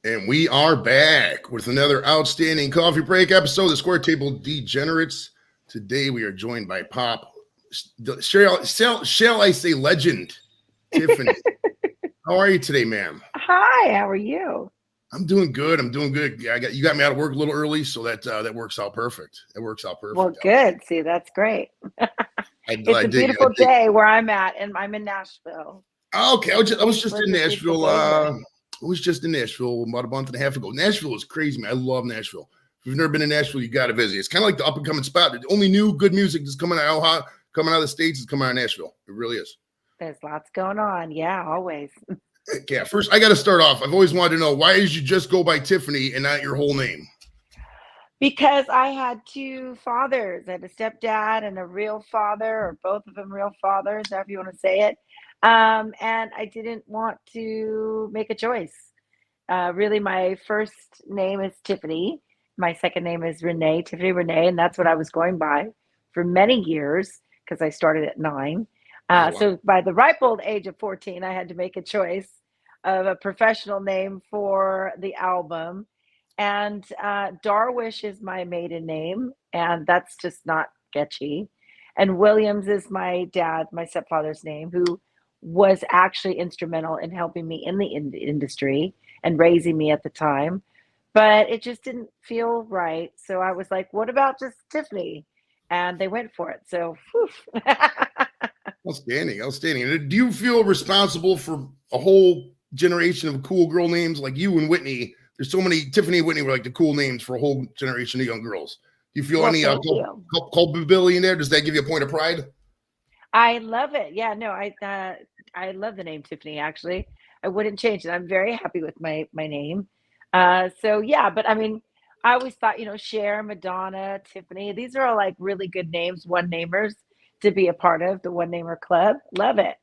And we are back with another outstanding coffee break episode of the Square Table Degenerates. Today we are joined by Pop, shall I say legend, Tiffany. How are you today, ma'am? Hi, how are you? I'm doing good. I'm doing good. Yeah, you got me out of work a little early, so that works out perfect. That works out Well, perfect. good. See, that's great. It's I a dig it. I beautiful dig it. day where I'm at, and I'm in Nashville. Okay, I was just What in a beautiful Nashville. day here. I was just in Nashville about a month and a half ago. Nashville is crazy, man. I love Nashville. If you've never been to Nashville, you got to visit. It's kind of like the up and coming spot. The only new good music that's coming out of the States is coming out of Nashville. It really is. There's lots going on. Yeah, always. Yeah, first I got to start off. I've always wanted to know, why did you just go by Tiffany and not your whole name? Because I had two fathers. I had a stepdad and a real father, or both of them real fathers, however you want to say it. And I didn't want to make a choice. Really, my first name is Tiffany. My second name is Renee, Tiffany Renee, and that's what I was going by for many years because I started at 9. Oh, wow. So by the ripe old age of 14, I had to make a choice of a professional name for the album. And Darwish is my maiden name, and that's just not sketchy. And Williams is my dad, my stepfather's name, who was actually instrumental in helping me in the industry and raising me at the time. But it just didn't feel right. So I was like, what about just Tiffany? And they went for it. So, whew. Outstanding, outstanding. And do you feel responsible for a whole generation of cool girl names like you and Whitney? There's so many. Tiffany and Whitney were like the cool names for a whole generation of young girls. Do you feel Well, any thank you. culpability in there? Does that give you a point of pride? I love it. Yeah, no, I love the name Tiffany actually. I wouldn't change it. I'm very happy with my name. So yeah, but I mean, I always thought, Cher, Madonna, Tiffany, these are all like really good names, one namers to be a part of the one namer club. Love it.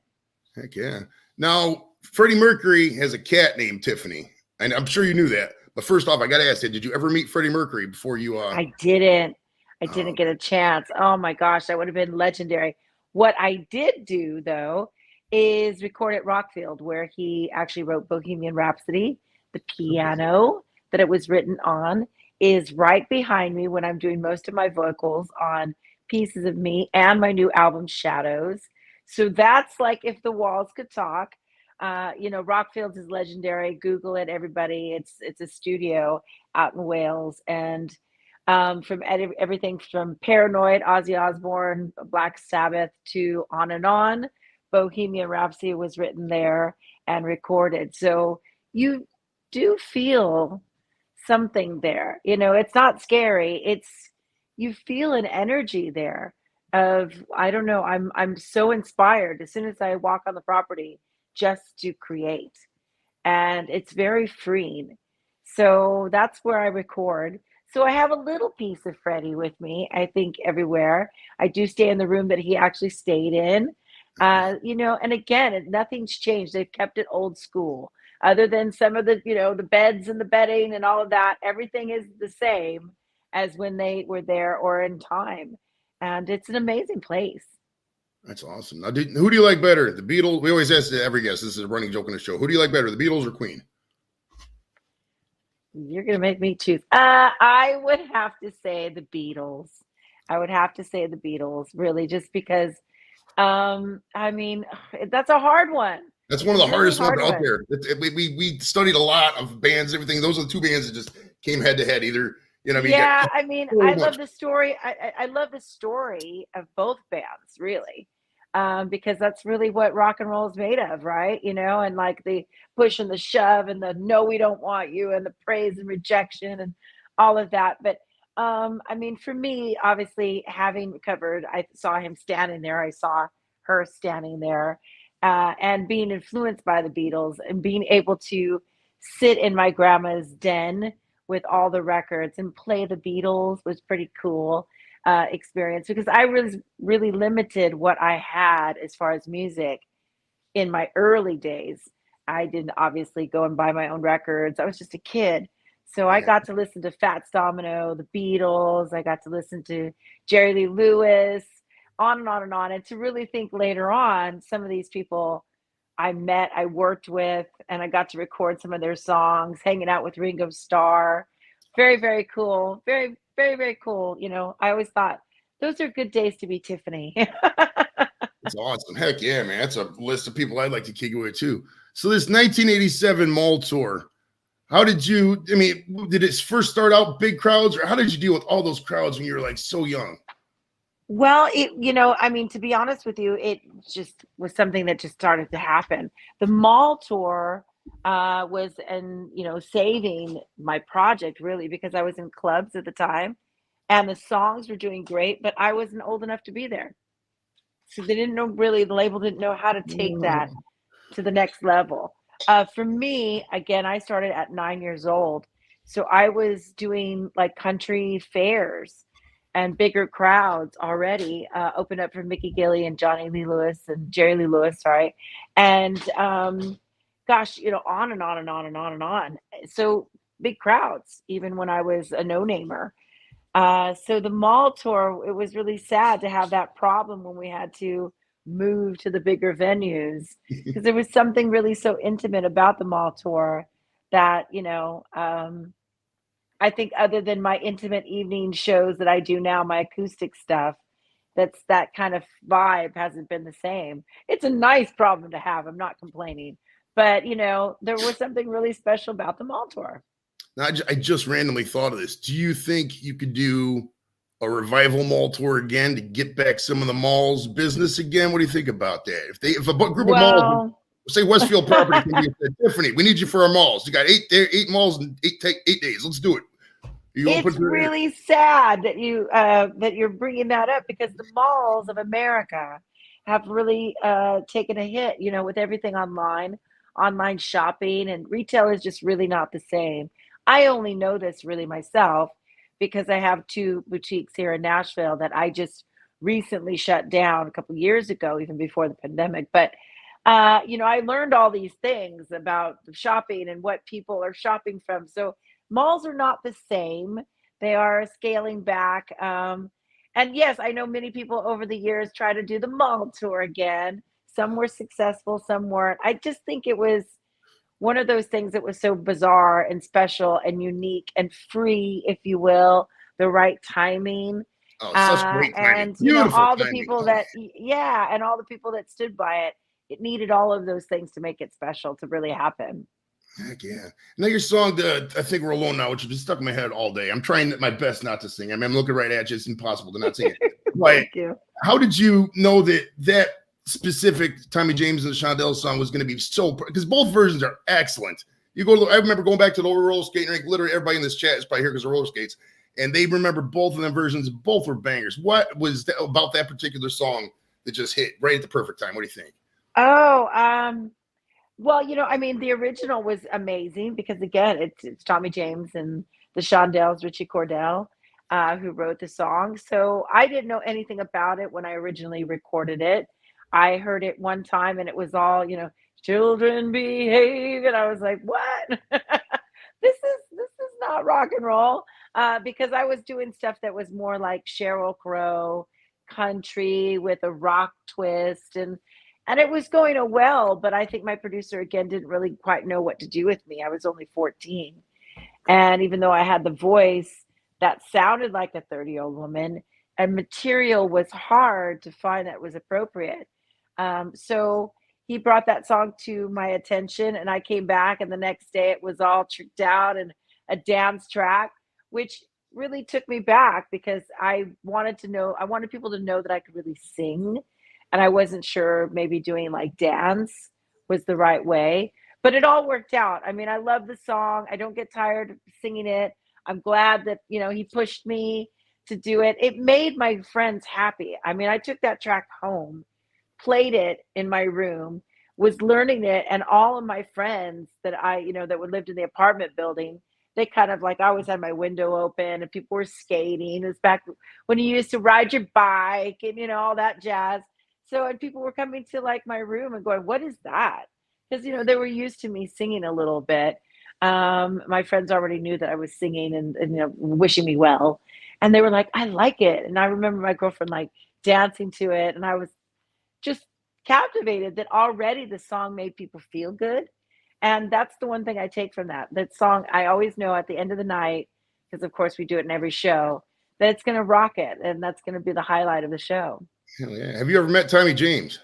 Heck yeah. Now, Freddie Mercury has a cat named Tiffany, and I'm sure you knew that. But first off, I got to ask you, did you ever meet Freddie Mercury before you? I didn't. I Oh, didn't get a chance. Oh my gosh, that would have been legendary. What I did do though is record at Rockfield, where he actually wrote Bohemian Rhapsody. The okay. piano that it was written on is right behind me when I'm doing most of my vocals on Pieces of Me and my new album Shadows. So that's like if the walls could talk. Rockfields is legendary. Google it, everybody. It's a studio out in Wales, and from everything from Paranoid, Ozzy Osbourne, Black Sabbath, to On and On. Bohemian Rhapsody was written there and recorded. So you do feel something there. It's not scary. You feel an energy there of, I don't know, I'm so inspired as soon as I walk on the property just to create. And it's very freeing. So that's where I record. So I have a little piece of Freddie with me, I think, everywhere. I do stay in the room that he actually stayed in. And again, nothing's changed. They've kept it old school. Other than some of the beds and the bedding and all of that, everything is the same as when they were there or in time. And it's an amazing place. That's awesome. Now, who do you like better? The Beatles? We always ask every guest. This is a running joke on the show. Who do you like better, the Beatles or Queen? You're gonna make me choose. I would have to say the Beatles. I would have to say the Beatles, really, just because. I mean, that's a hard one. That's one It's of a the really hardest ones hard out one. there. We studied a lot of bands, everything. Those are the two bands that just came head to head. Either I mean, you got Yeah, I mean, so I much. love the story. I love the story of both bands, really, because that's really what rock and roll is made of, right? And like the push and the shove and the no, we don't want you, and the praise and rejection and all of that. But I mean, for me, obviously, having recovered, I saw him standing there. I saw her standing there, and being influenced by the Beatles and being able to sit in my grandma's den with all the records and play the Beatles was pretty cool experience because I was really limited what I had as far as music in my early days. I didn't obviously go and buy my own records. I was just a kid. So I Yeah, got to listen to Fats Domino, the Beatles. I got to listen to Jerry Lee Lewis, on and on and on. And to really think later on, some of these people I worked with, and I got to record some of their songs, hanging out with Ringo Starr. Very, very cool. Very, very, very cool. I always thought those are good days to be Tiffany. It's awesome. Heck yeah, man. That's a list of people I'd like to kick it with too. So this 1987 mall tour, how did you, I mean, did it first start out big crowds, or how did you deal with all those crowds when you were like so young? Well, I mean, to be honest with you, it just was something that just started to happen. The mall tour was, and saving my project really, because I was in clubs at the time and the songs were doing great, but I wasn't old enough to be there. So they didn't know, really, the label didn't know how to take that to the next level. For me, again, I started at 9 years old. So I was doing like country fairs and bigger crowds already, opened up for Mickey Gilley and Johnny Lee Lewis and Jerry Lee Lewis, sorry. And gosh, on and on and on and on and on. So big crowds, even when I was a no-namer. So the mall tour, it was really sad to have that problem when we had to move to the bigger venues, because there was something really so intimate about the mall tour that, I think other than my intimate evening shows that I do now, my acoustic stuff, that kind of vibe hasn't been the same. It's a nice problem to have. I'm not complaining. But, there was something really special about the mall tour. Now, I just randomly thought of this. Do you think you could do a revival mall tour again to get back some of the mall's business again? What do you think about that? If a group of malls, Well, say Westfield Property can be said, Tiffany, we need you for our malls. You got eight malls in 8 days. Let's do it. You it's really sad that you're bringing that up, because the malls of America have really taken a hit, with everything online shopping, and retail is just really not the same. I only know this really myself because I have two boutiques here in Nashville that I just recently shut down a couple years ago, even before the pandemic. But I learned all these things about shopping and what people are shopping from. So malls are not the same. They are scaling back. And yes, I know many people over the years try to do the mall tour again. Some were successful, some weren't. I just think it was one of those things that was so bizarre and special and unique and free, if you will, the right timing. Oh, such great timing. And Beautiful all the timing. people that, yeah, and all the people that stood by it. It needed all of those things to make it special to really happen. Heck yeah. Now your song, I Think We're Alone Now, which has been stuck in my head all day. I'm trying my best not to sing. I mean, I'm looking right at you. It's impossible to not sing it. But Thank you. how did you know that specific Tommy James and the Shondells song was going to be so, because both versions are excellent. I remember going back to the roller skating rink. Literally everybody in this chat is probably here because of roller skates. And they remember both of them versions. Both were bangers. What was about that particular song that just hit right at the perfect time? What do you think? Oh, well, I mean, the original was amazing because, again, it's Tommy James and the Shondells, Richie Cordell, who wrote the song. So I didn't know anything about it when I originally recorded it. I heard it one time and it was all, children behave, and I was like, what? This is not rock and roll, because I was doing stuff that was more like Sheryl Crow country with a rock twist, and it was going well, but I think my producer again didn't really quite know what to do with me. I was only 14. And even though I had the voice that sounded like a 30-year-old woman, and material was hard to find that was appropriate. So he brought that song to my attention, and I came back, and the next day it was all tricked out and a dance track, which really took me back because I wanted people to know that I could really sing. And I wasn't sure maybe doing like dance was the right way, but it all worked out. I mean, I love the song. I don't get tired of singing it. I'm glad that, he pushed me to do it. It made my friends happy. I mean, I took that track home, played it in my room, was learning it, and all of my friends that that lived in the apartment building, they kind of like, I always had my window open and people were skating. It was back when you used to ride your bike and, all that jazz. So, and people were coming to like my room and going, what is that? Because, they were used to me singing a little bit. My friends already knew that I was singing and wishing me well. And they were like, I like it. And I remember my girlfriend like dancing to it. And I was just captivated that already the song made people feel good. And that's the one thing I take from that. That song, I always know at the end of the night, because of course we do it in every show, that it's going to rock it. And that's going to be the highlight of the show. Hell yeah. Have you ever met Tommy James?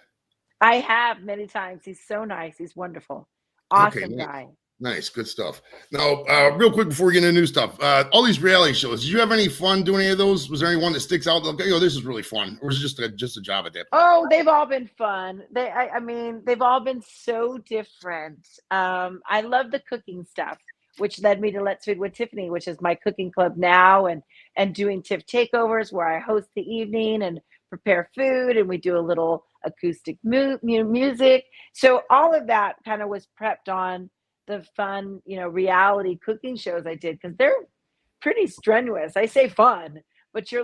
I have many times. He's so nice. He's wonderful. Okay, Awesome nice. guy. Nice, good stuff. Now, real quick before we get into new stuff, all these reality shows, did you have any fun doing any of those? Was there any one that sticks out? Like, this is really fun, or was it just a job at that point? Oh, they've all been fun. I mean, they've all been so different. I love the cooking stuff, which led me to Let's Food with Tiffany, which is my cooking club now, and doing Tiff takeovers where I host the evening and prepare food, and we do a little acoustic music. So all of that kind of was prepped on the fun, reality cooking shows I did because they're pretty strenuous. I say fun, but you're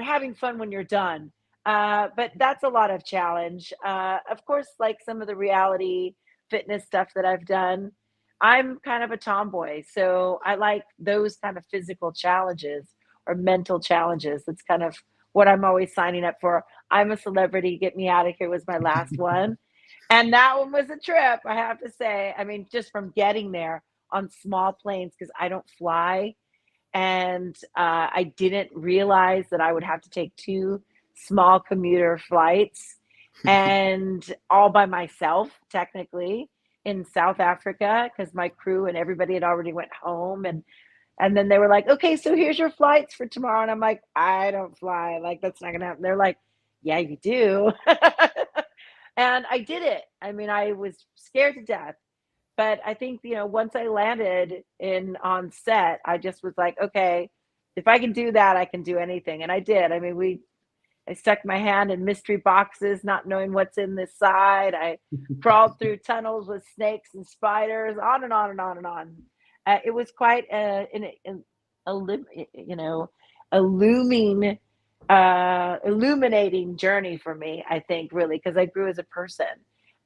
having fun when you're done. But that's a lot of challenge. Of course, like some of the reality fitness stuff that I've done, I'm kind of a tomboy. So I like those kind of physical challenges or mental challenges. That's kind of what I'm always signing up for. I'm a Celebrity, Get Me Out of Here was my last one. And that one was a trip, I have to say. I mean, just from getting there on small planes, because I don't fly. And I didn't realize that I would have to take 2 small commuter flights and all by myself, technically, in South Africa, because my crew and everybody had already went home. And then they were like, okay, so here's your flights for tomorrow. And I'm like, I don't fly. Like, that's not going to happen. They're like, yeah, you do. And I did it. I mean, I was scared to death. But I think, once I landed on set, I just was like, okay, if I can do that, I can do anything. And I did. I mean, I stuck my hand in mystery boxes, not knowing what's in this side. I crawled through tunnels with snakes and spiders, on and on and on and on. It was quite illuminating journey for me, I think, really, because I grew as a person.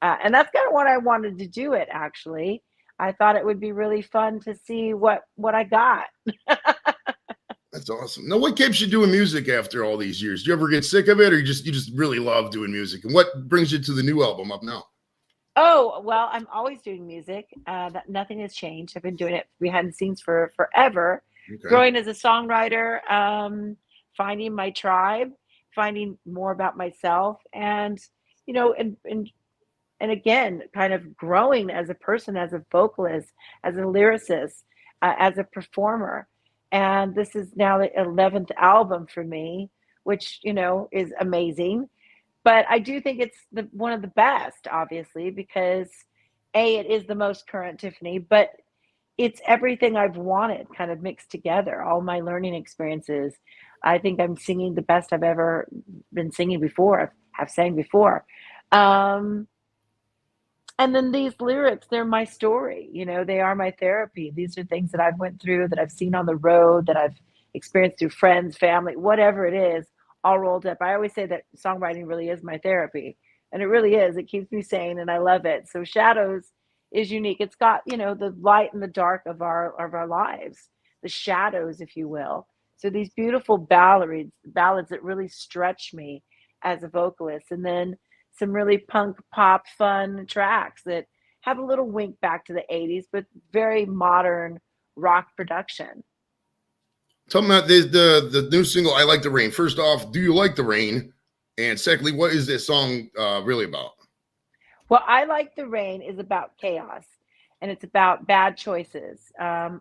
And that's kind of what I wanted to do it, actually. I thought it would be really fun to see what I got. That's awesome. Now, what keeps you doing music after all these years? Do you ever get sick of it, or you just really love doing music? And what brings you to the new album up now? Oh, well, I'm always doing music. That nothing has changed. I've been doing it behind the scenes for forever. Okay. Growing as a songwriter, finding my tribe, finding more about myself, and and again, kind of growing as a person, as a vocalist, as a lyricist, as a performer. And this is now the 11th album for me, which is amazing. But I do think it's one of the best, obviously, because it is the most current Tiffany, but it's everything I've wanted kind of mixed together, all my learning experiences. I think I'm singing the best I've ever been singing before, have sang before. And then these lyrics, they're my story. They are my therapy. These are things that I've went through, that I've seen on the road, that I've experienced through friends, family, whatever it is, all rolled up. I always say that songwriting really is my therapy, and it really is. It keeps me sane, and I love it. So Shadows is unique. It's got, the light and the dark of our lives, the shadows, if you will. So these beautiful ballads that really stretch me as a vocalist, and then some really punk pop fun tracks that have a little wink back to the 80s, but very modern rock production. Tell me about the new single, I Like the Rain. First off, do you like the rain? And secondly, what is this song really about? Well, I Like the Rain is about chaos, and it's about bad choices,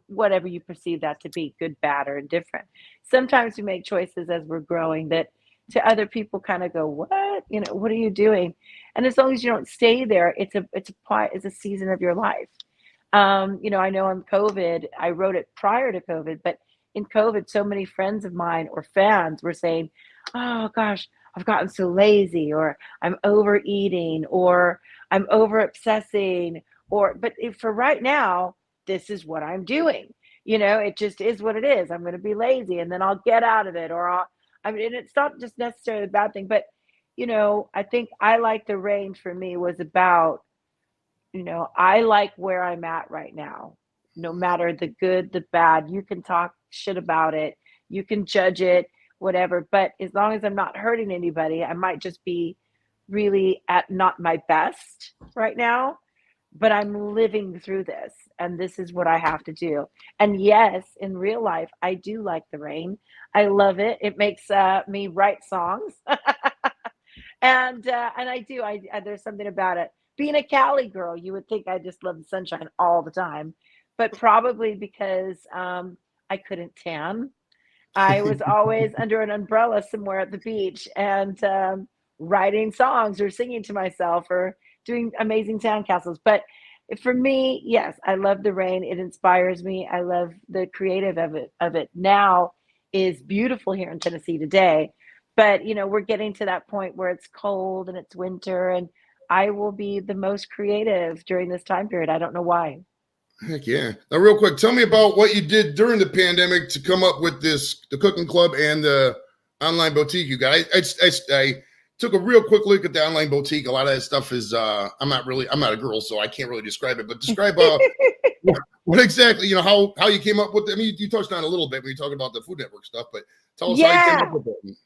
whatever you perceive that to be, good, bad, or indifferent. Sometimes we make choices as we're growing that to other people kind of go, what? What are you doing? And as long as you don't stay there, it's a season of your life. I know on COVID, I wrote it prior to COVID, but in COVID, so many friends of mine or fans were saying, oh gosh, I've gotten so lazy, or I'm overeating, or I'm over obsessing, but for right now, this is what I'm doing. It just is what it is. I'm going to be lazy, and then I'll get out of it, and it's not just necessarily a bad thing, but, I think I Like the Rain for me was about, I like where I'm at right now, no matter the good, the bad. You can talk shit about it, you can judge it, whatever. But as long as I'm not hurting anybody, I might just be really at not my best right now, but I'm living through this, and this is what I have to do. And yes, in real life, I do like the rain. I love it. It makes me write songs, and I do. There's something about it. Being a Cali girl, you would think I just love the sunshine all the time, but probably because I couldn't tan. I was always under an umbrella somewhere at the beach and writing songs or singing to myself or doing amazing sandcastles. But for me, yes, I love the rain. It inspires me. I love the creative of it. Now is beautiful here in Tennessee today. But we're getting to that point where it's cold and it's winter, and I will be the most creative during this time period. I don't know why. Heck yeah. Now, real quick, tell me about what you did during the pandemic to come up with the cooking club and the online boutique you got. I took a real quick look at the online boutique. A lot of that stuff is, I'm not a girl, so I can't really describe it, but describe what exactly, how you came up with it. I mean, you touched on it a little bit when you talked about the Food Network stuff, but tell us how you came up with it.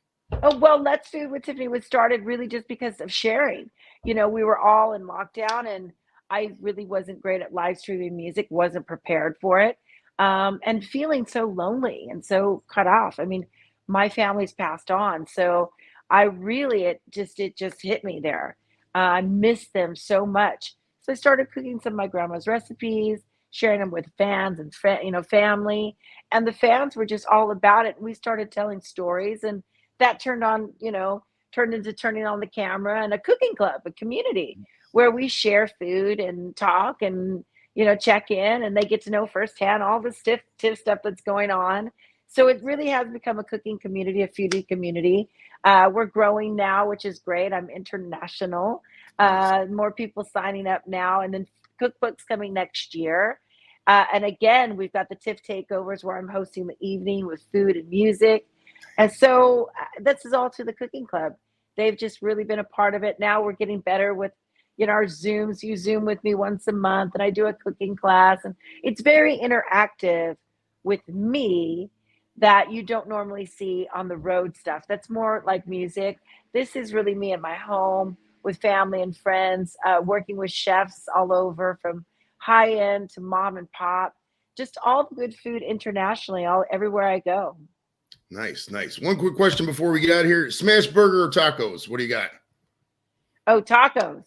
Oh, well, Let's Food with Tiffany was started really just because of sharing. We were all in lockdown, and I really wasn't great at live streaming music, wasn't prepared for it, and feeling so lonely and so cut off. I mean, my family's passed on, so I really it just hit me there. I miss them so much, so I started cooking some of my grandma's recipes, sharing them with fans and family, and the fans were just all about it. We started telling stories, and that turned into turning on the camera and a cooking club, a community where we share food and talk and check in, and they get to know firsthand all the stiff tiff stuff that's going on. So it really has become a cooking community, a foodie community. We're growing now, which is great. I'm international. More people signing up now, and then cookbooks coming next year. And again, we've got the TIFF takeovers where I'm hosting the evening with food and music. And so this is all to the cooking club. They've just really been a part of it. Now we're getting better with our Zooms. You Zoom with me once a month, and I do a cooking class, and it's very interactive with me that you don't normally see on the road stuff. That's more like music. This is really me at my home with family and friends, working with chefs all over from high end to mom and pop, just all the good food internationally, everywhere I go. Nice. One quick question before we get out of here. Smash burger or tacos? What do you got? Oh, tacos.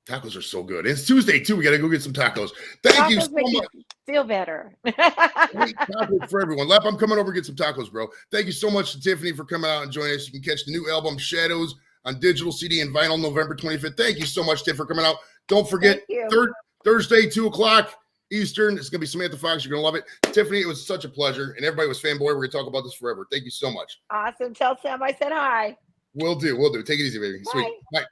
Tacos are so good. It's Tuesday, too. We got to go get some tacos. Thank you so Make much. you feel better. Great tacos for everyone. Lap, I'm coming over to get some tacos, bro. Thank you so much to Tiffany for coming out and joining us. You can catch the new album, Shadows, on digital CD and vinyl November 25th. Thank you so much, Tiff, for coming out. Don't forget, Thursday, 2 o'clock Eastern. It's going to be Samantha Fox. You're going to love it. Tiffany, it was such a pleasure. And everybody was fanboy. We're going to talk about this forever. Thank you so much. Awesome. Tell Sam I said hi. Will do. Take it easy, baby. Bye. Sweet. Bye.